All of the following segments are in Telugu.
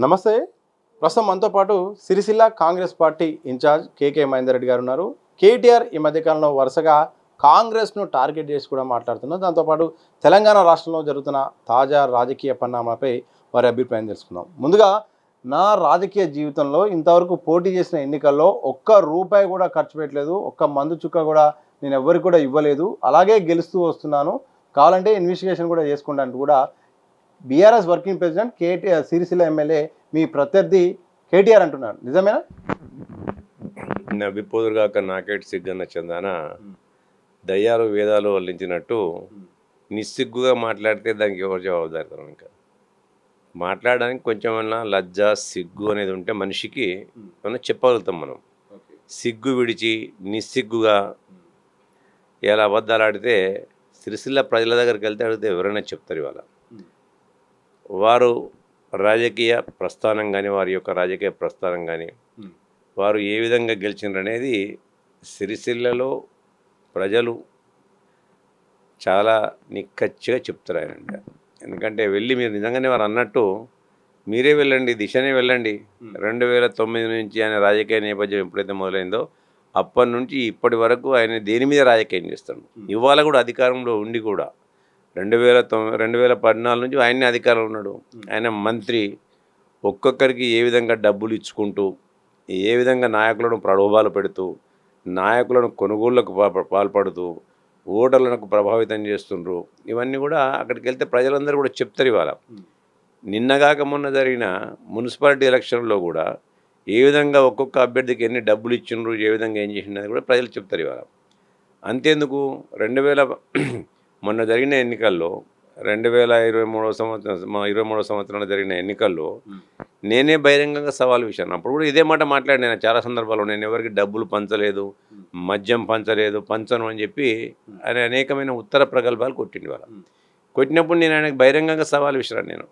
నమస్తే. ప్రస్తుతం మనతో పాటు సిరిసిల్ల కాంగ్రెస్ పార్టీ ఇన్ఛార్జ్ కేకే మహేందర్ రెడ్డి గారు ఉన్నారు. కేటీఆర్ ఈ మధ్యకాలంలో వరుసగా కాంగ్రెస్ను టార్గెట్ చేసి కూడా మాట్లాడుతున్నారు. దాంతోపాటు తెలంగాణ రాష్ట్రంలో జరుగుతున్న తాజా రాజకీయ పరిణామాలపై వారి అభిప్రాయం తెలుసుకుందాం. ముందుగా నా రాజకీయ జీవితంలో ఇంతవరకు పోటీ చేసిన ఎన్నికల్లో ఒక్క రూపాయి కూడా ఖర్చు పెట్టలేదు, ఒక్క మందు చుక్క కూడా నేను ఎవరికి కూడా ఇవ్వలేదు, అలాగే గెలుస్తూ వస్తున్నాను, కావాలంటే ఇన్వెస్టిగేషన్ కూడా చేసుకుంటాను కూడా BRS working president KTR Sircilla MLA మీ ప్రత్యర్థి కేటీఆర్ అంటున్నారు. నిజమేనా? నవ్విపోదురుగాక నాకేటి సిగ్గన్న చందాన దయ్యాలు వేదాలు వల్లించినట్టు నిస్సిగ్గుగా మాట్లాడితే దానికి ఎవరు జవాబుదారుతారు? ఇంకా మాట్లాడడానికి కొంచెమన్నా లజ్జ సిగ్గు అనేది ఉంటే మనిషికి మనం చెప్పగలుగుతాం. మనం సిగ్గు విడిచి నిస్సిగ్గుగా ఇలా అబద్ధాలు ఆడితే సిరిసిల్ల ప్రజల దగ్గరికి వెళ్తే అడిగితే ఎవరైనా చెప్తారు. ఇవాళ వారు రాజకీయ ప్రస్థానం కానీ వారి యొక్క రాజకీయ ప్రస్థానం కానీ వారు ఏ విధంగా గెలిచినారు అనేది సిరిసిల్లలో ప్రజలు చాలా నిక్కచ్చిగా చెప్తారు ఆయన. ఎందుకంటే వెళ్ళి మీరు నిజంగానే వారు అన్నట్టు మీరే వెళ్ళండి, దిశనే వెళ్ళండి. 2009 నుంచి ఆయన రాజకీయ నేపథ్యం ఎప్పుడైతే మొదలైందో అప్పటి నుంచి ఇప్పటి వరకు ఆయన దేని మీద రాజకీయం చేస్తాడు. ఇవాళ కూడా అధికారంలో ఉండి కూడా 2014 నుంచి ఆయనే అధికారంలో ఉన్నాడు. ఆయన మంత్రి ఒక్కొక్కరికి ఏ విధంగా డబ్బులు ఇచ్చుకుంటూ ఏ విధంగా నాయకులను ప్రలోభాలు పెడుతూ నాయకులను కొనుగోళ్లకు పాల్పడుతూ ఓటర్లకు ప్రభావితం చేస్తుండ్రు. ఇవన్నీ కూడా అక్కడికి వెళ్తే ప్రజలందరూ కూడా చెప్తారు. ఇవాళ నిన్నగాక మొన్న జరిగిన మున్సిపాలిటీ ఎలక్షన్లో కూడా ఏ విధంగా ఒక్కొక్క అభ్యర్థికి ఎన్ని డబ్బులు ఇచ్చిండ్రు, ఏ విధంగా ఏం చేసిండ్రు కూడా ప్రజలు చెప్తారు. ఇవాళ అంతేందుకు మొన్న జరిగిన ఎన్నికల్లో 2023 సంవత్సరంలో జరిగిన ఎన్నికల్లో నేనే బహిరంగంగా సవాల్ విషయాన్ని అప్పుడు కూడా ఇదే మాట మాట్లాడినా చాలా సందర్భాల్లో. నేను ఎవరికి డబ్బులు పంచలేదు, మద్యం పంచను అని చెప్పి ఆయన అనేకమైన ఉత్తర ప్రగల్భాలు కొట్టింది. వాళ్ళ కొట్టినప్పుడు నేను ఆయనకు బహిరంగంగా సవాల్ విసిరాను. నేను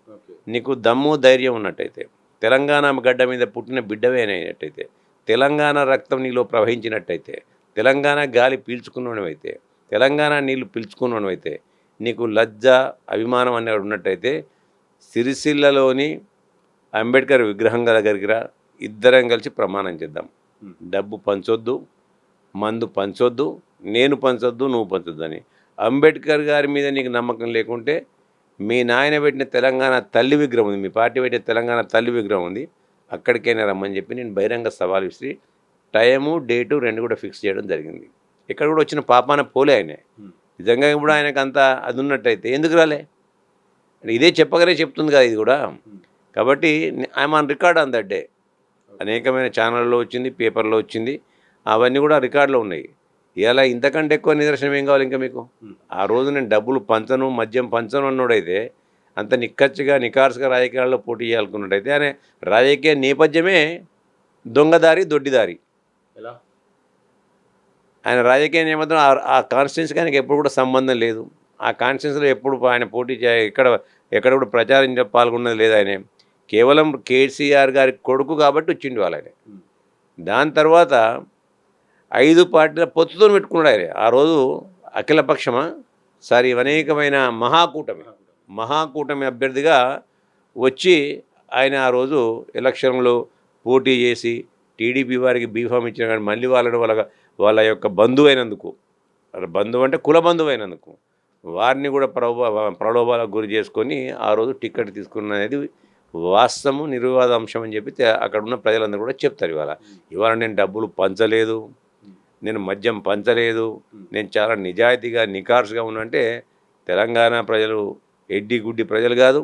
నీకు దమ్ము ధైర్యం ఉన్నట్టయితే, తెలంగాణ గడ్డ మీద పుట్టిన బిడ్డవే అయినట్టయితే, తెలంగాణ రక్తం నీలో ప్రవహించినట్టయితే, తెలంగాణ గాలి పీల్చుకున్నవైతే, తెలంగాణ నీళ్ళు పీల్చుకున్నవైతే, నీకు లజ్జ అభిమానం అనేది ఉన్నట్టయితే సిరిసిల్లలోని అంబేద్కర్ విగ్రహం దగ్గరికి రా, ఇద్దరం కలిసి ప్రమాణం చేద్దాం. డబ్బు పంచొద్దు, మందు పంచొద్దు, నేను పంచొద్దు, నువ్వు పంచొద్దు అని. అంబేద్కర్ గారి మీద నీకు నమ్మకం లేకుంటే మీ నాయన పెట్టిన తెలంగాణ తల్లి విగ్రహం ఉంది, మీ పార్టీ పెట్టిన తెలంగాణ తల్లి విగ్రహం ఉంది, అక్కడికైనా రమ్మని చెప్పి నేను బహిరంగ సవాల్ విసిరి టైము డేటు రెండు కూడా ఫిక్స్ చేయడం జరిగింది. ఇక్కడ కూడా వచ్చిన పాపాన పోలే ఆయనే. నిజంగా ఇప్పుడు ఆయనకు అంత అది ఉన్నట్టయితే ఎందుకు రాలే? ఇదే చెప్పగానే చెప్తుంది కదా ఇది కూడా. కాబట్టి I'm on record on that day. అనేకమైన ఛానల్లో వచ్చింది, పేపర్లో వచ్చింది, అవన్నీ కూడా రికార్డులో ఉన్నాయి. ఇలా ఇంతకంటే ఎక్కువ నిదర్శనం ఏం కావాలి ఇంకా మీకు? ఆ రోజు నేను డబ్బులు పంచను, మద్యం పంచను అన్నోడైతే, అంత నిక్కచ్చిగా నికార్సుగా రాజకీయాల్లో పోటీ చేయాలనుకున్నట్టయితే ఆయన రాజకీయ నేపథ్యమే దొంగదారి, దొడ్డిదారి. ఎలా ఆయన రాజకీయ నేపథ్యం ఆ కాన్స్టిట్యున్సీకి ఆయనకి ఎప్పుడు కూడా సంబంధం లేదు. ఆ కాన్స్టిట్యున్సీలో ఎప్పుడు ఆయన పోటీ ఎక్కడ కూడా ప్రచారం పాల్గొన్నది లేదు. ఆయన కేవలం కేసీఆర్ గారి కొడుకు కాబట్టి వచ్చిండు వాళ్ళు. ఆయన దాని తర్వాత 5 పార్టీల పొత్తుతో పెట్టుకున్నాడు ఆయన. ఆ రోజు అఖిలపక్షమా అనేకమైన మహాకూటమి అభ్యర్థిగా వచ్చి ఆయన ఆ రోజు ఎలక్షన్లో పోటీ చేసి టీడీపీ వారికి బీఫామ్ ఇచ్చిన కానీ మళ్ళీ వాళ్ళ యొక్క బంధువు అయినందుకు, బంధువు అంటే కుల బంధువు అయినందుకు వారిని కూడా ప్రలోభాలకు గురి చేసుకొని ఆ రోజు టికెట్ తీసుకున్నది వాస్తవం, నిర్వివాద అంశం అని చెప్పి అక్కడ ఉన్న ప్రజలందరూ కూడా చెప్తారు. ఇవాళ నేను డబ్బులు పంచలేదు, నేను మద్యం పంచలేదు, నేను చాలా నిజాయితీగా నికార్సుగా ఉన్నంటే తెలంగాణ ప్రజలు ఎడ్డి గుడ్డి ప్రజలు కాదు,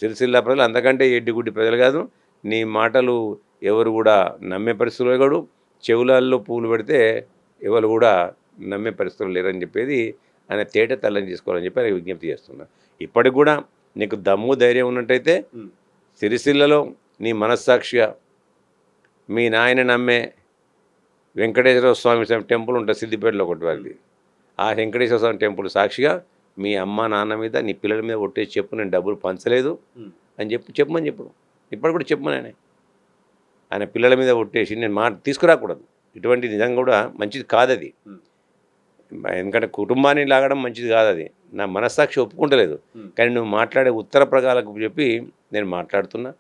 సిరిసిల్ల ప్రజలు అంతకంటే ఎడ్డి గుడ్డి ప్రజలు కాదు. నీ మాటలు ఎవరు కూడా నమ్మే పరిస్థితులు కాదు, చెవులలో పూలు పెడితే ఎవరు కూడా నమ్మే పరిస్థితులు లేరని చెప్పేది ఆయన తేట తెల్లని చేసుకోవాలని చెప్పి ఆయన విజ్ఞప్తి చేస్తున్నా. ఇప్పటికి కూడా నీకు దమ్ము ధైర్యం ఉన్నట్టయితే సిరిసిల్లలో నీ మనస్సాక్షిగా మీ నాయన నమ్మే వెంకటేశ్వర స్వామి టెంపుల్ ఉంటుంది సిద్దిపేటలో ఒకటి వారిది. ఆ వెంకటేశ్వర స్వామి టెంపుల్ సాక్షిగా మీ అమ్మ నాన్న మీద నీ పిల్లల మీద ఒట్టేసి చెప్పు, నేను డబ్బులు పంచలేదు అని చెప్పమని చెప్పు. ఇప్పటికి కూడా చెప్పమని ఆయన పిల్లల మీద ఒట్టేసి నేను తీసుకురాకూడదు. ఇటువంటి నిజంగా కూడా మంచిది కాదు అది. ఎందుకంటే కుటుంబాన్ని లాగడం మంచిది కాదు. అది నా మనస్సాక్షి ఒప్పుకుంటలేదు. కానీ నువ్వు మాట్లాడే ఉత్తర ప్రగాలకు చెప్పి నేను మాట్లాడుతున్నా.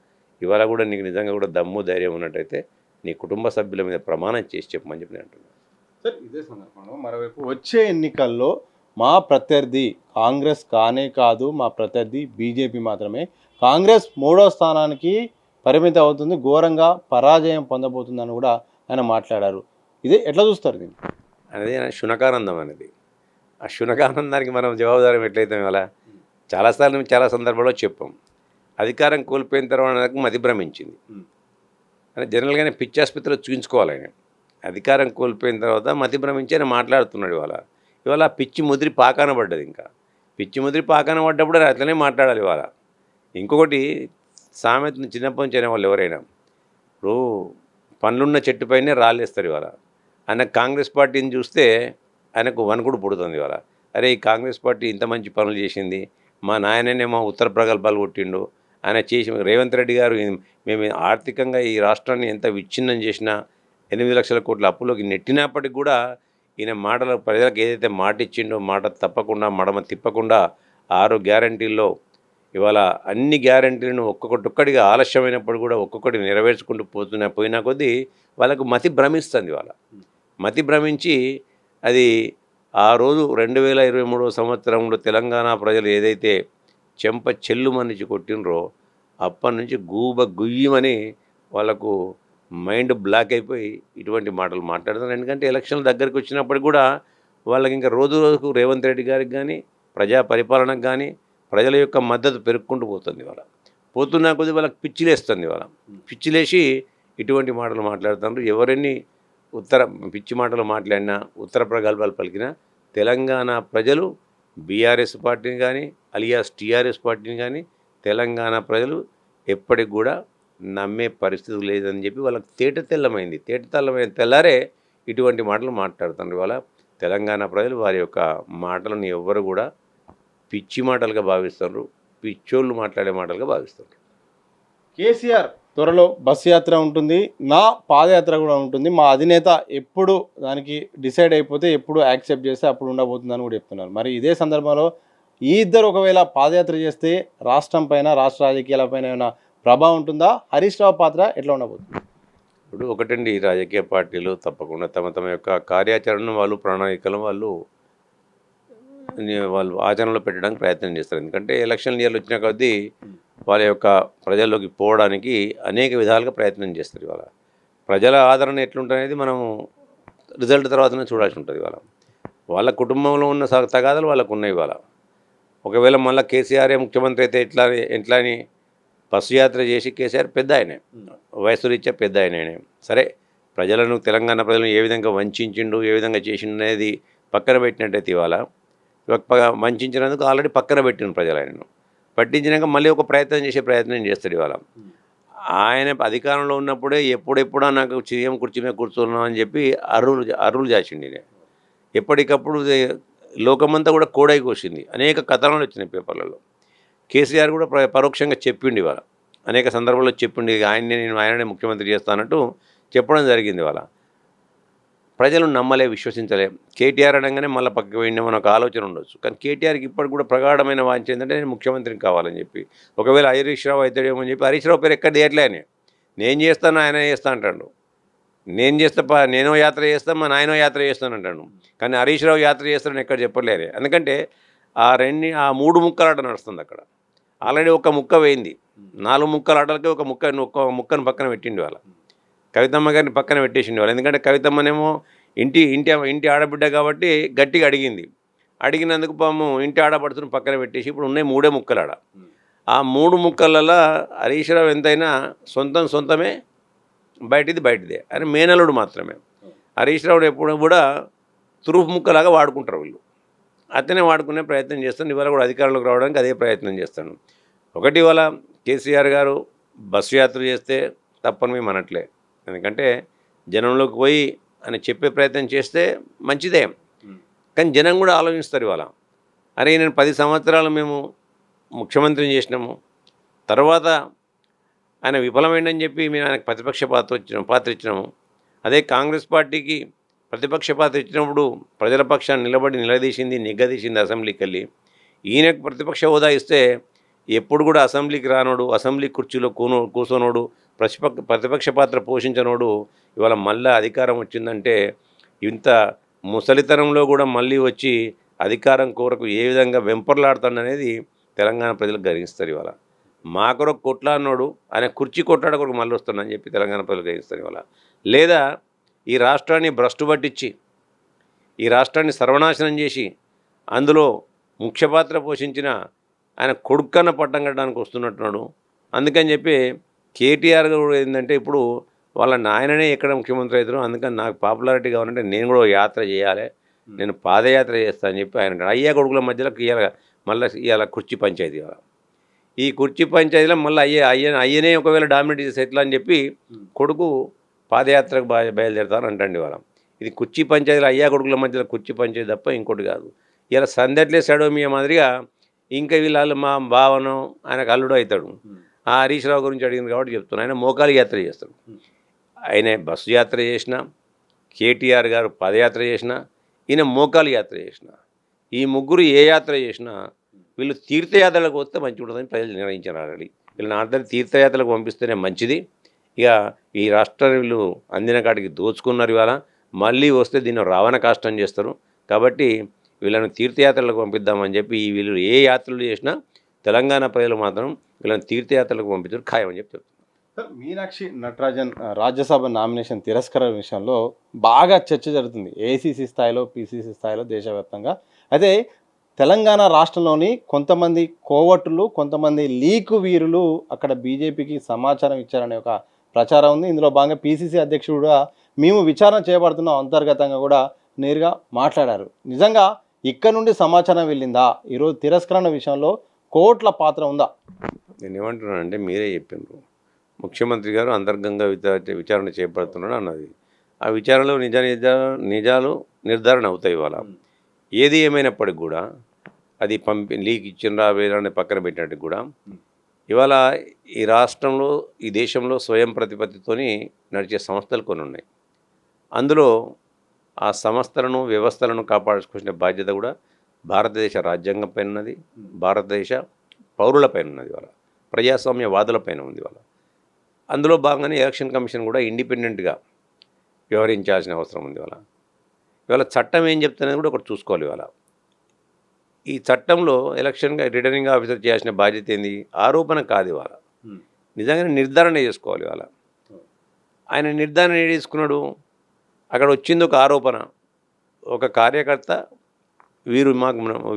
ఇవాళ కూడా నీకు నిజంగా కూడా దమ్ము ధైర్యం ఉన్నట్టయితే నీ కుటుంబ సభ్యుల మీద ప్రమాణం చేసి చెప్పమని చెప్పి నేను అంటున్నాను. సార్ ఇదే సందర్భంలో మరోవైపు వచ్చే ఎన్నికల్లో మా ప్రత్యర్థి కాంగ్రెస్ కానే కాదు, మా ప్రత్యర్థి బీజేపీ మాత్రమే, కాంగ్రెస్ 3వ స్థానానికి పరిమితి అవుతుంది, ఘోరంగా పరాజయం పొందబోతుందని కూడా ఆయన మాట్లాడారు. ఇదే ఎట్లా చూస్తారు దీన్ని? అనేది శునకానందం అనేది. ఆ శునకానందానికి మనం జవాబుదారం ఎట్లయితే అలా చాలాసార్లు మేము చాలా సందర్భాల్లో చెప్పాం. అధికారం కోల్పోయిన తర్వాత నాకు మతి భ్రమించింది అని జనరల్గానే పిచ్చి ఆసుపత్రిలో చూపించుకోవాలి ఆయన. అధికారం కోల్పోయిన తర్వాత మతి భ్రమించి ఆయన మాట్లాడుతున్నాడు. ఇవాళ పిచ్చి ముదిరి పాకాన పడ్డది. ఇంకా పిచ్చి ముదిరి పాకాన పడ్డప్పుడు అట్లనే మాట్లాడాలి. ఇవాళ ఇంకొకటి సామెత చిన్నప్పటి నుంచి అనేవాళ్ళు ఎవరైనా ఇప్పుడు పండ్లున్న చెట్టుపైనే రాళ్ళేస్తారు. ఇవాళ ఆయన కాంగ్రెస్ పార్టీని చూస్తే ఆయనకు వణుకుడు పుడుతుంది. ఇవాళ అరే ఈ కాంగ్రెస్ పార్టీ ఇంత మంచి పనులు చేసింది, మా నాయననేమో ఉత్తర ప్రగల్భాలు కొట్టిండు, ఆయన చేసి రేవంత్ రెడ్డి గారు మేము ఆర్థికంగా ఈ రాష్ట్రాన్ని ఎంత విచ్ఛిన్నం చేసినా 8 లక్షల కోట్ల అప్పులోకి నెట్టినప్పటికి కూడా ఈయన మాటలు ప్రజలకు ఏదైతే మాట ఇచ్చిండో మాట తప్పకుండా మడమ తిప్పకుండా 6 గ్యారంటీల్లో ఇవాళ అన్ని గ్యారంటీలను ఒక్కొక్కటిగా ఆలస్యమైనప్పుడు కూడా ఒక్కొక్కటి నెరవేర్చుకుంటూ పోయినా కొద్దీ వాళ్ళకు మతి భ్రమిస్తుంది. మతి భ్రమించి అది ఆ రోజు 2023 సంవత్సరంలో తెలంగాణ ప్రజలు ఏదైతే చెంప చెల్లుమనిచి కొట్టినరో అప్పటి నుంచి గుయ్యమని వాళ్ళకు మైండ్ బ్లాక్ అయిపోయి ఇటువంటి మాటలు మాట్లాడుతున్నారు. ఎందుకంటే ఎలక్షన్ల దగ్గరికి వచ్చినప్పటికి కూడా వాళ్ళకి ఇంకా రోజు రోజుకు రేవంత్ రెడ్డి గారికి కానీ ప్రజా పరిపాలనకు కానీ ప్రజల యొక్క మద్దతు పెరుక్కుంటూ పోతుంది. పోతున్నా కొద్ది వాళ్ళకి పిచ్చిలేస్తుంది. పిచ్చిలేసి ఇటువంటి మాటలు మాట్లాడుతున్నారు. ఎవరెన్ని పిచ్చి మాటలు మాట్లాడినా ఉత్తర ప్రగల్భాలు పలికినా తెలంగాణ ప్రజలు బీఆర్ఎస్ పార్టీని కానీ అలియాస్ టీఆర్ఎస్ పార్టీని కానీ తెలంగాణ ప్రజలు ఎప్పటికి కూడా నమ్మే పరిస్థితి లేదని చెప్పి వాళ్ళకి తేటతెల్లమైంది. తెల్లారే ఇటువంటి మాటలు మాట్లాడుతున్నారు. ఇవాళ తెలంగాణ ప్రజలు వారి యొక్క మాటలను ఎవ్వరు కూడా పిచ్చి మాటలుగా భావిస్తున్నారు, పిచ్చోళ్ళు మాట్లాడే మాటలుగా భావిస్తున్నారు. కేసీఆర్ త్వరలో బస్ యాత్ర ఉంటుంది, నా పాదయాత్ర కూడా ఉంటుంది, మా అధినేత ఎప్పుడు దానికి డిసైడ్ అయిపోతే ఎప్పుడు యాక్సెప్ట్ చేస్తే అప్పుడు ఉండబోతుందని కూడా చెప్తున్నారు. మరి ఇదే సందర్భంలో ఈ ఇద్దరు ఒకవేళ పాదయాత్ర చేస్తే రాష్ట్రం పైన రాష్ట్ర రాజకీయాలపైన ఏమైనా ప్రభావం ఉంటుందా? హరీష్ రావు పాత్ర ఎట్లా ఉండబోతుంది? ఇప్పుడు ఒకటండి, ఈ రాజకీయ పార్టీలు తప్పకుండా తమ యొక్క కార్యాచరణను వాళ్ళు ప్రణాళికలు వాళ్ళు ఆచరణలో పెట్టడానికి ప్రయత్నం చేస్తారు. ఎందుకంటే ఎలక్షన్ ఇయర్లు వచ్చిన కొద్దీ వాళ్ళ యొక్క ప్రజల్లోకి పోవడానికి అనేక విధాలుగా ప్రయత్నం చేస్తారు. ఇవాళ ప్రజల ఆదరణ ఎట్లుంటనేది మనము రిజల్ట్ తర్వాతనే చూడాల్సి ఉంటుంది. వాళ్ళ కుటుంబంలో ఉన్న తగాదాలు వాళ్ళకు ఉన్నాయి. ఒకవేళ మళ్ళీ కేసీఆర్ ముఖ్యమంత్రి అయితే ఎట్లా అని బస్సు యాత్ర చేసి కేసీఆర్ పెద్ద ఆయనే, వయసు రీత్యా పెద్ద ఆయనే. సరే, ప్రజలను తెలంగాణ ప్రజలను ఏ విధంగా వంచిండు, ఏ విధంగా చేసిండు అనేది పక్కన పెట్టినట్టయితే ఇవాళ వంచినందుకు ఆల్రెడీ పక్కన పెట్టిన ప్రజలు ఆయనను పట్టించినాక మళ్ళీ ఒక ప్రయత్నం చేస్తాడు. ఆయన అధికారంలో ఉన్నప్పుడే ఎప్పుడెప్పుడా నాకు సీఎం కుర్చీ మీద కూర్చున్నాం అని చెప్పి అర్రులు చేసిండు. ఎప్పటికప్పుడు లోకమంతా కూడా కోడై కోసింది. అనేక కథనాలు వచ్చినాయి పేపర్లలో. కేసీఆర్ కూడా పరోక్షంగా చెప్పిండు. అనేక సందర్భాల్లో చెప్పిండు, ఆయననే ముఖ్యమంత్రి చేస్తానంటూ చెప్పడం జరిగింది. ప్రజలు నమ్మలే, విశ్వసించలే. కేటీఆర్ అనగానే మళ్ళీ పక్కకు పోయిందేమో ఒక ఆలోచన ఉండొచ్చు. కానీ కేటీఆర్కి ఇప్పటికి కూడా ప్రగాఢమైన వాంఛ ఏంటంటే నేను ముఖ్యమంత్రిని కావాలని చెప్పి. ఒకవేళ హరీష్ రావు అవుతాడేమో అని చెప్పి హరీష్ రావు పేరు ఎక్కడ తీయట్లే. నేను చేస్తాను, ఆయన చేస్తా అంటాడు. నేను యాత్ర చేస్తాను, మా నాయనో యాత్ర చేస్తాను అంటాను. కానీ హరీష్ రావు యాత్ర చేస్తానని ఎక్కడ చెప్పలేరు. ఎందుకంటే ఆ 3 ముక్కలాట నడుస్తుంది అక్కడ. ఆల్రెడీ ఒక ముక్క వేయింది. 4 ముక్కల ఆటలకి ఒక ముక్కను పక్కన పెట్టిండు. కవితమ్మ గారిని పక్కన పెట్టేసిండు. ఎందుకంటే కవితమ్మనేమో ఇంటి ఆడబిడ్డ కాబట్టి గట్టిగా అడిగినందుకు పాము ఇంటి ఆడపడుతున్న పక్కన పెట్టేసి ఇప్పుడు ఉన్నాయి 3 ముక్కలాడ. ఆ 3 ముక్కలలో హరీష్ రావు ఎంతైనా సొంతమే, బయటిదే. అని మేనలుడు మాత్రమే. హరీష్ రావుడు ఎప్పుడు కూడా తురుపు ముక్కలాగా వాడుకుంటారు వీళ్ళు. అతనే వాడుకునే ప్రయత్నం చేస్తాను. ఇవాళ కూడా అధికారంలోకి రావడానికి అదే ప్రయత్నం చేస్తాను. ఒకటి, ఇవాళ కేసీఆర్ గారు బస్సు యాత్ర చేస్తే తప్పని మేము అనట్లే. ఎందుకంటే జనంలోకి పోయి అని చెప్పే ప్రయత్నం చేస్తే మంచిదే. కానీ జనం కూడా ఆలోచిస్తారు. అరే నేను 10 సంవత్సరాలు మేము ముఖ్యమంత్రిని చేసినాము, తర్వాత ఆయన విఫలమైందని చెప్పి మేము ఆయనకు ప్రతిపక్ష పాత్ర ఇచ్చినాము. అదే కాంగ్రెస్ పార్టీకి ప్రతిపక్ష పాత్ర ఇచ్చినప్పుడు ప్రజల పక్షాన్ని నిలదీసింది అసెంబ్లీకి వెళ్ళి. ఈయనకు ప్రతిపక్ష హోదా ఇస్తే ఎప్పుడు కూడా అసెంబ్లీకి రానోడు, అసెంబ్లీ కుర్చీలో కూర్చోనోడు, ప్రతిపక్ష పాత్ర పోషించనోడు ఇవాళ మళ్ళీ అధికారం వచ్చిందంటే ఇంత ముసలితనంలో కూడా మళ్ళీ వచ్చి అధికారం కోరకు ఏ విధంగా వెంపర్లాడుతాడనేది తెలంగాణ ప్రజలకు గ్రహిస్తారు. ఇవాళ మా కొరకు కొట్లాడినోడు ఆయన కుర్చీ కొట్లాడ కొరకు మళ్ళీ వస్తాడని చెప్పి తెలంగాణ ప్రజలు గ్రహిస్తారు. ఇవాళ లేదా ఈ రాష్ట్రాన్ని భ్రష్టు పట్టించి ఈ రాష్ట్రాన్ని సర్వనాశనం చేసి అందులో ముఖ్య పాత్ర పోషించిన ఆయన కొడుకన్న పట్టం కట్టడానికి వస్తున్నట్టున్నాడు. అందుకని చెప్పి కేటీఆర్ కూడా ఏంటంటే ఇప్పుడు వాళ్ళ నాయననే ఎక్కడ ముఖ్యమంత్రి అవుతారో అందుకని నాకు పాపులారిటీ కావాలంటే నేను కూడా యాత్ర చేయాలి, నేను పాదయాత్ర చేస్తానని చెప్పి ఆయన అయ్యా కొడుకుల మధ్యలో ఇవాళ కుర్చీ పంచాయతీ. ఈ కుర్చీ పంచాయతీలో మళ్ళీ అయ్యనే ఒకవేళ డామినేట్ చేసి ఎట్లా అని చెప్పి కొడుకు పాదయాత్రకు బయలుదేరుతాను అంటండి. ఇవాళ ఇది కుర్చీ పంచాయతీలో అయ్యా కొడుకుల మధ్యలో కుర్చీ పంచాయతీ తప్ప ఇంకోటి కాదు. ఇలా సందట్లే సడోమియా మాదిరిగా ఇంకా వీళ్ళు మా భావనం ఆయనకు అల్లుడు అవుతాడు. ఆ హరీష్ రావు గురించి అడిగింది కాబట్టి చెప్తున్నాను. ఆయన మోకాలి యాత్ర చేస్తాడు. ఆయన బస్సు యాత్ర చేసిన, కేటీఆర్ గారు పాదయాత్ర చేసిన, ఈయన మోకాలి యాత్ర చేసిన, ఈ ముగ్గురు ఏ యాత్ర చేసినా వీళ్ళు తీర్థయాత్రలకు వస్తే మంచిగా ఉంటుందని ప్రజలు నిర్ణయించారు. ఆల్రెడీ వీళ్ళని అందరి తీర్థయాత్రలకు పంపిస్తేనే మంచిది. ఇక ఈ రాష్ట్రాన్ని వీళ్ళు అందిన కాడికి దోచుకున్నారు. ఇవాళ మళ్ళీ వస్తే దీన్ని రావణ కాష్టం చేస్తారు. కాబట్టి వీళ్ళని తీర్థయాత్రలకు పంపిద్దామని చెప్పి వీళ్ళు ఏ యాత్రలు చేసినా తెలంగాణ ప్రజలు మాత్రం వీళ్ళని తీర్థయాత్రలకు పంపించారు ఖాయమని చెప్పి చెప్తున్నారు. మీనాక్షి నటరాజన్ రాజ్యసభ నామినేషన్ తిరస్కరణ విషయంలో బాగా చర్చ జరుగుతుంది ఏఐసిసి స్థాయిలో, పిసిసి స్థాయిలో, దేశవ్యాప్తంగా. అయితే తెలంగాణ రాష్ట్రంలోని కొంతమంది కోవట్టులు, కొంతమంది లీకు వీరులు అక్కడ బీజేపీకి సమాచారం ఇచ్చారనే ఒక ప్రచారం ఉంది. ఇందులో భాగంగా పిసిసి అధ్యక్షుడు కూడా మేము విచారణ చేయబడుతున్నాం అంతర్గతంగా కూడా నేరుగా మాట్లాడారు. నిజంగా ఇక్కడ నుండి సమాచారం వెళ్ళిందా? ఈరోజు తిరస్కరణ విషయంలో కోర్టుల పాత్ర ఉందా? నేను ఏమంటున్నానంటే మీరే చెప్పినారు, ముఖ్యమంత్రి గారు అంతర్గతంగా విచారణ చేపడుతున్నాడు అన్నది. ఆ విచారణలో నిజాలు నిర్ధారణ అవుతాయి. ఇవాళ ఏది ఏమైనప్పటికి కూడా అది లీక్ ఇచ్చిన వేరే పక్కన పెట్టినట్టు కూడా ఇవాళ ఈ రాష్ట్రంలో, ఈ దేశంలో స్వయం ప్రతిపత్తితోని నడిచే సంస్థలు కొన్ని ఉన్నాయి. అందులో ఆ సంస్థలను, వ్యవస్థలను కాపాడుకోవాల్సిన బాధ్యత కూడా భారతదేశ రాజ్యాంగం పైన ఉన్నది, భారతదేశ పౌరులపైన ఉన్నది, ఇవాళ ప్రజాస్వామ్యవాదులపైన ఉంది. ఇవాళ అందులో భాగంగానే ఎలక్షన్ కమిషన్ కూడా ఇండిపెండెంట్గా వ్యవహరించాల్సిన అవసరం ఉంది. ఇవాళ చట్టం ఏం చెప్తున్నది కూడా ఒకటి చూసుకోవాలి. ఇవాళ ఈ చట్టంలో రిటర్నింగ్ ఆఫీసర్ చేయాల్సిన బాధ్యత ఏంది? ఆరోపణ కాదు, ఇవాళ నిజంగానే నిర్ధారణ చేసుకోవాలి. ఇవాళ ఆయన నిర్ధారణ ఏం చేసుకున్నాడు? అక్కడ వచ్చింది ఒక ఆరోపణ, ఒక కార్యకర్త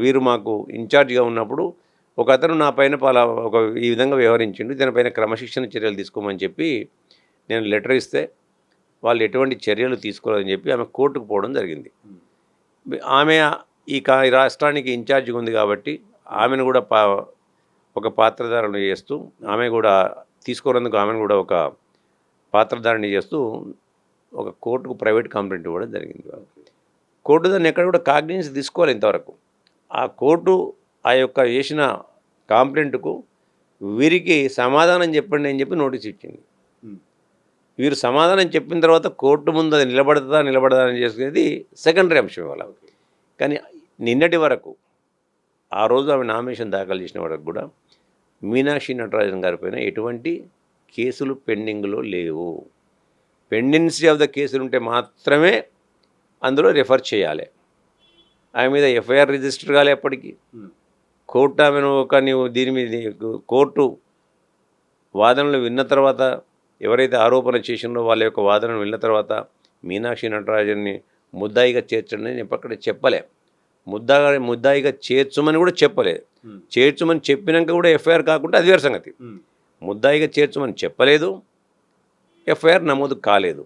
వీరు మాకు ఇన్ఛార్జిగా ఉన్నప్పుడు ఒక అతను నా పైన ఈ విధంగా వ్యవహరించిండు, దీనిపైన క్రమశిక్షణ చర్యలు తీసుకోమని చెప్పి నేను లెటర్ ఇస్తే వాళ్ళు ఎటువంటి చర్యలు తీసుకోలేదని చెప్పి ఆమె కోర్టుకు పోవడం జరిగింది. ఆమె ఈ రాష్ట్రానికి ఇన్ఛార్జిగా ఉంది కాబట్టి ఆమెను కూడా ఒక పాత్రధారణ చేస్తూ, ఆమె కూడా తీసుకోనందుకు ఆమెను కూడా ఒక పాత్రధారణ చేస్తూ ఒక కోర్టుకు ప్రైవేట్ కంప్లైంట్ ఇవ్వడం జరిగింది. కోర్టు దాన్ని ఎక్కడ కూడా కాగ్నిజెన్స్ తీసుకోవాలి ఇంతవరకు. ఆ కోర్టు ఆ యొక్క చేసిన కంప్లైంట్కు వీరికి సమాధానం చెప్పండి అని చెప్పి నోటీస్ ఇచ్చింది. వీరు సమాధానం చెప్పిన తర్వాత కోర్టు ముందు అది నిలబడదా అని చేసేది సెకండరీ అంశం. ఇవాళ కానీ నిన్నటి వరకు, ఆ రోజు ఆమె నామినేషన్ దాఖలు చేసిన వరకు కూడా మీనాక్షి నటరాజన్ గారిపైన ఎటువంటి కేసులు పెండింగ్లో లేవు. పెండెన్సీ ఆఫ్ ద కేసులు ఉంటే మాత్రమే అందులో రెఫర్ చేయాలి. ఆమె మీద ఎఫ్ఐఆర్ రిజిస్టర్ కాలే. అప్పటికి కోర్టు ఆమెను నీవు దీని మీద కోర్టు వాదనలు విన్న తర్వాత, ఎవరైతే ఆరోపణ చేసినో వాళ్ళ యొక్క వాదనలు విన్న తర్వాత మీనాక్షి నటరాజన్ని ముద్దాయిగా చేర్చండి అని అక్కడ చెప్పలే. ముద్దాయిగా చేర్చమని కూడా చెప్పలేదు. చేర్చమని చెప్పినాక కూడా ఎఫ్ఐఆర్ కాకుండా అది వేరే సంగతి. ముద్దాయిగా చేర్చమని చెప్పలేదు, ఎఫ్ఐఆర్ నమోదు కాలేదు.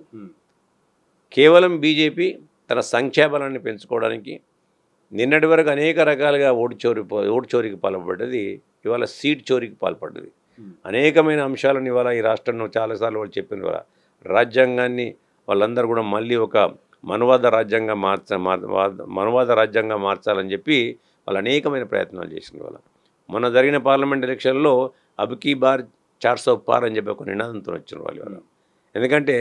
కేవలం బీజేపీ తన సంఖ్యాబలాన్ని పెంచుకోవడానికి నిన్నటి వరకు అనేక రకాలుగా ఓటు చోరీకి పాల్పడ్డది, ఇవాళ సీట్ చోరీకి పాల్పడ్డది. అనేకమైన అంశాలను ఇవాళ ఈ రాష్ట్రంలో చాలాసార్లు వాళ్ళు చెప్పిన ఇవాళ రాజ్యాంగాన్ని వాళ్ళందరూ కూడా మళ్ళీ ఒక మనవాద రాజ్యాంగం మార్చాలని చెప్పి వాళ్ళు అనేకమైన ప్రయత్నాలు చేసింది. వాళ్ళ మొన్న జరిగిన పార్లమెంట్ ఎలక్షన్లో అబ్కీ బార్ 400 పార్ అని చెప్పి ఒక నినాదంతో వచ్చిన వాళ్ళు. ఇవాళ ఎందుకంటే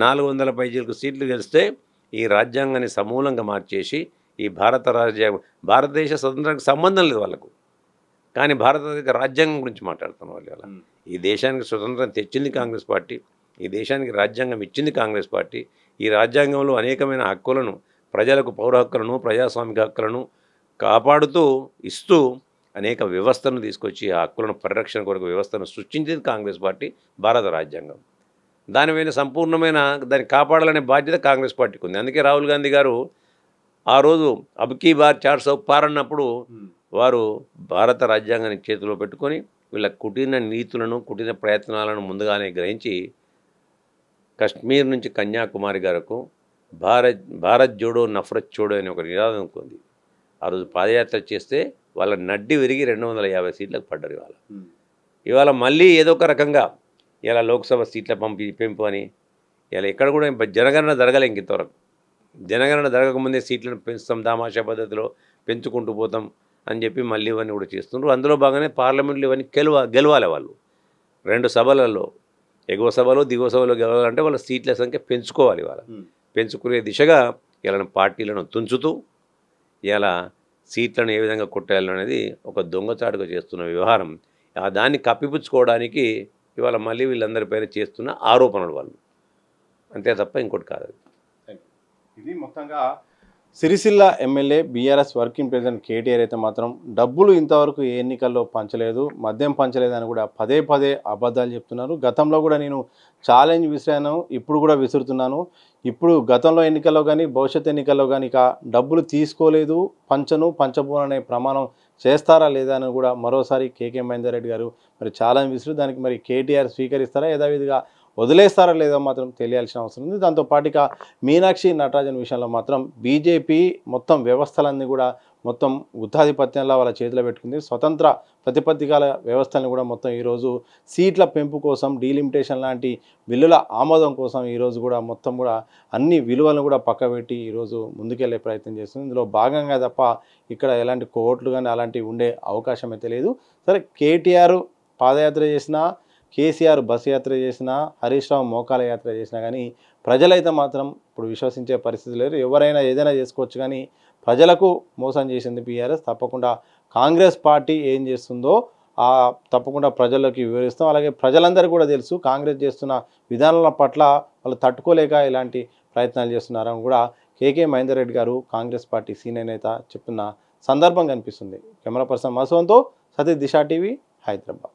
400 పైచీలకు సీట్లు గెలిస్తే ఈ రాజ్యాంగాన్ని సమూలంగా మార్చేసి ఈ భారతదేశ స్వతంత్రానికి సంబంధం లేదు వాళ్ళకు. కానీ భారతదేశ రాజ్యాంగం గురించి మాట్లాడుతున్న వాళ్ళు ఇలా ఈ దేశానికి స్వతంత్రం తెచ్చింది కాంగ్రెస్ పార్టీ, ఈ దేశానికి రాజ్యాంగం ఇచ్చింది కాంగ్రెస్ పార్టీ. ఈ రాజ్యాంగంలో అనేకమైన హక్కులను, ప్రజలకు పౌర హక్కులను, ప్రజాస్వామిక హక్కులను కాపాడుతూ ఇస్తూ అనేక వ్యవస్థను తీసుకొచ్చి ఆ హక్కులను పరిరక్షణ కొరకు వ్యవస్థను సృష్టించింది కాంగ్రెస్ పార్టీ, భారత రాజ్యాంగం. దానిపైన సంపూర్ణమైన దాన్ని కాపాడాలనే బాధ్యత కాంగ్రెస్ పార్టీకి ఉంది. అందుకే రాహుల్ గాంధీ గారు ఆ రోజు అబ్కీ బార్ 400 పార్ అన్నప్పుడు వారు భారత రాజ్యాంగాన్ని చేతిలో పెట్టుకొని వీళ్ళ కుటీన నీతులను, కుటీన ప్రయత్నాలను ముందుగానే గ్రహించి కశ్మీర్ నుంచి కన్యాకుమారి వరకు భారత్ జోడో నఫరత్ చోడో అనే ఒక నినాదం ఉంది. ఆ రోజు పాదయాత్ర చేస్తే వాళ్ళ నడ్డి విరిగి 250 సీట్లకు పడ్డారు. ఇవాళ మళ్ళీ ఏదో ఒక రకంగా ఇలా లోక్సభ సీట్ల పెంపు అని ఇలా ఎక్కడ కూడా జనగణన జరగలే. ఇంతవరకు జనగణన జరగకముందే సీట్లను పెంచుతాం, దామాషా పద్ధతిలో పెంచుకుంటూ పోతాం అని చెప్పి మళ్ళీ ఇవన్నీ కూడా చేస్తున్నారు. అందులో భాగంగానే పార్లమెంట్లో ఇవన్నీ గెలవాలి. వాళ్ళు 2 సభలలో, ఎగువ సభలో దిగువ సభలో గెలవాలంటే వాళ్ళ సీట్ల సంఖ్య పెంచుకోవాలి. వాళ్ళ పెంచుకునే దిశగా ఇలా పార్టీలను తుంచుతూ ఇలా సీట్లను ఏ విధంగా కొట్టేయాలనేది ఒక దొంగచాటుగా చేస్తున్న వ్యవహారం. దాన్ని కప్పిపుచ్చుకోవడానికి ఇవాళ మళ్ళీ వీళ్ళందరి పైన చేస్తున్న ఆరోపణలు వాళ్ళు, అంతే తప్ప ఇంకోటి కాదు. ఇది మొత్తంగా Sircilla MLA BRS working president KTR అయితే మాత్రం డబ్బులు ఇంతవరకు ఏ ఎన్నికల్లో పంచలేదు, మద్యం పంచలేదని కూడా పదే అబద్ధాలు చెప్తున్నారు. గతంలో కూడా నేను ఛాలెంజ్ విసిరాను, ఇప్పుడు కూడా విసురుతున్నాను. ఇప్పుడు గతంలో ఎన్నికల్లో కానీ భవిష్యత్ ఎన్నికల్లో కానీ ఇక డబ్బులు తీసుకోలేదు, పంచబోననే ప్రమాణం చేస్తారా లేదా అని కూడా మరోసారి కేకే మహేందర్ రెడ్డి గారు మరి ఛాలెంజ్ విసురు. దానికి మరి కేటీఆర్ స్వీకరిస్తారా, యథావిధిగా వదిలేస్తారా లేదో మాత్రం తెలియాల్సిన అవసరం ఉంది. దాంతోపాటుగా మీనాక్షి నటరాజన్ విషయంలో మాత్రం బీజేపీ మొత్తం వ్యవస్థలన్నీ కూడా మొత్తం గుత్తాధిపత్యంలో వాళ్ళ చేతిలో పెట్టుకుంది. స్వతంత్ర ప్రతిపత్తికాల వ్యవస్థలను కూడా మొత్తం ఈరోజు సీట్ల పెంపు కోసం, డీలిమిటేషన్ లాంటి బిల్లుల ఆమోదం కోసం ఈరోజు కూడా మొత్తం కూడా అన్ని విలువలను కూడా పక్కబెట్టి ఈరోజు ముందుకెళ్లే ప్రయత్నం చేస్తుంది. ఇందులో భాగంగా తప్ప ఇక్కడ ఎలాంటి కోర్టులు కానీ అలాంటివి ఉండే అవకాశం అయితే లేదు. సరే, కేటీఆర్ పాదయాత్ర చేసినా, కేసీఆర్ బస్సు యాత్ర చేసినా, హరీష్ రావు మోకాల యాత్ర చేసినా కానీ ప్రజలైతే మాత్రం ఇప్పుడు విశ్వసించే పరిస్థితి లేరు. ఎవరైనా ఏదైనా చేసుకోవచ్చు, కానీ ప్రజలకు మోసం చేసింది బీఆర్ఎస్. తప్పకుండా కాంగ్రెస్ పార్టీ ఏం చేస్తుందో తప్పకుండా ప్రజల్లోకి వివరిస్తాం. అలాగే ప్రజలందరికీ కూడా తెలుసు కాంగ్రెస్ చేస్తున్న విధానాల పట్ల వాళ్ళు తట్టుకోలేక ఇలాంటి ప్రయత్నాలు చేస్తున్నారని కూడా కేకే మహేందర్ రెడ్డి గారు కాంగ్రెస్ పార్టీ సీనియర్ నేత చెప్తున్న సందర్భం కనిపిస్తుంది. కెమెరా పర్సన్ మసోన్తో సతీష్, దిశా టీవీ, హైదరాబాద్.